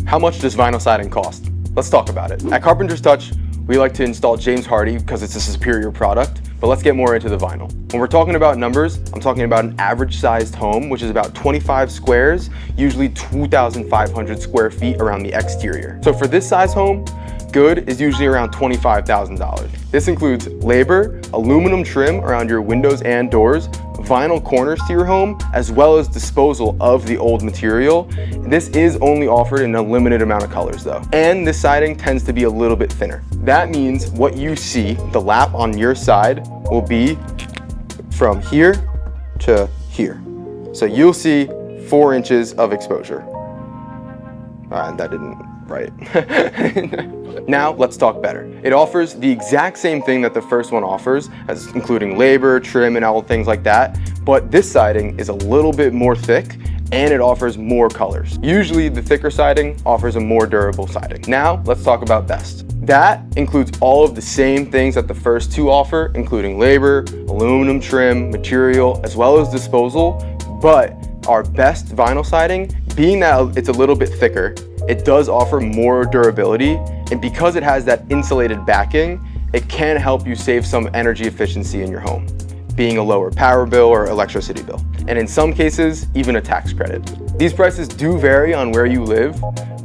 How much does vinyl siding cost? Let's talk about it. At Carpenter's Touch, we like to install James Hardie because it's a superior product, but let's get more into the vinyl. When we're talking about numbers, I'm talking about an average sized home, which is about 25 squares, usually 2,500 square feet around the exterior. So for this size home, good is usually around $25,000. This includes labor, aluminum trim around your windows and doors, vinyl corners to your home, as well as disposal of the old material. This is only offered in a limited amount of colors though. And this siding tends to be a little bit thinner. That means what you see, the lap on your side, will be from here to here. So you'll see 4 inches of exposure. That didn't right. Now let's talk better. It offers the exact same thing that the first one offers, as including labor, trim, and all things like that, but this siding is a little bit more thick and it offers more colors. Usually the thicker siding offers a more durable siding. Now let's talk about best. That includes all of the same things that the first two offer, including labor, aluminum trim, material, as well as disposal, but our best vinyl siding, being that it's a little bit thicker, it does offer more durability, and because it has that insulated backing, it can help you save some energy efficiency in your home, being a lower power bill or electricity bill, and in some cases, even a tax credit. These prices do vary on where you live,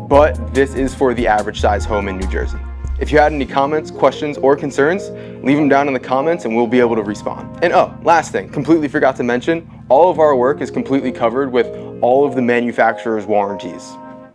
but this is for the average size home in New Jersey. If you had any comments, questions, or concerns, leave them down in the comments and we'll be able to respond. And oh, last thing, completely forgot to mention, all of our work is completely covered with all of the manufacturer's warranties.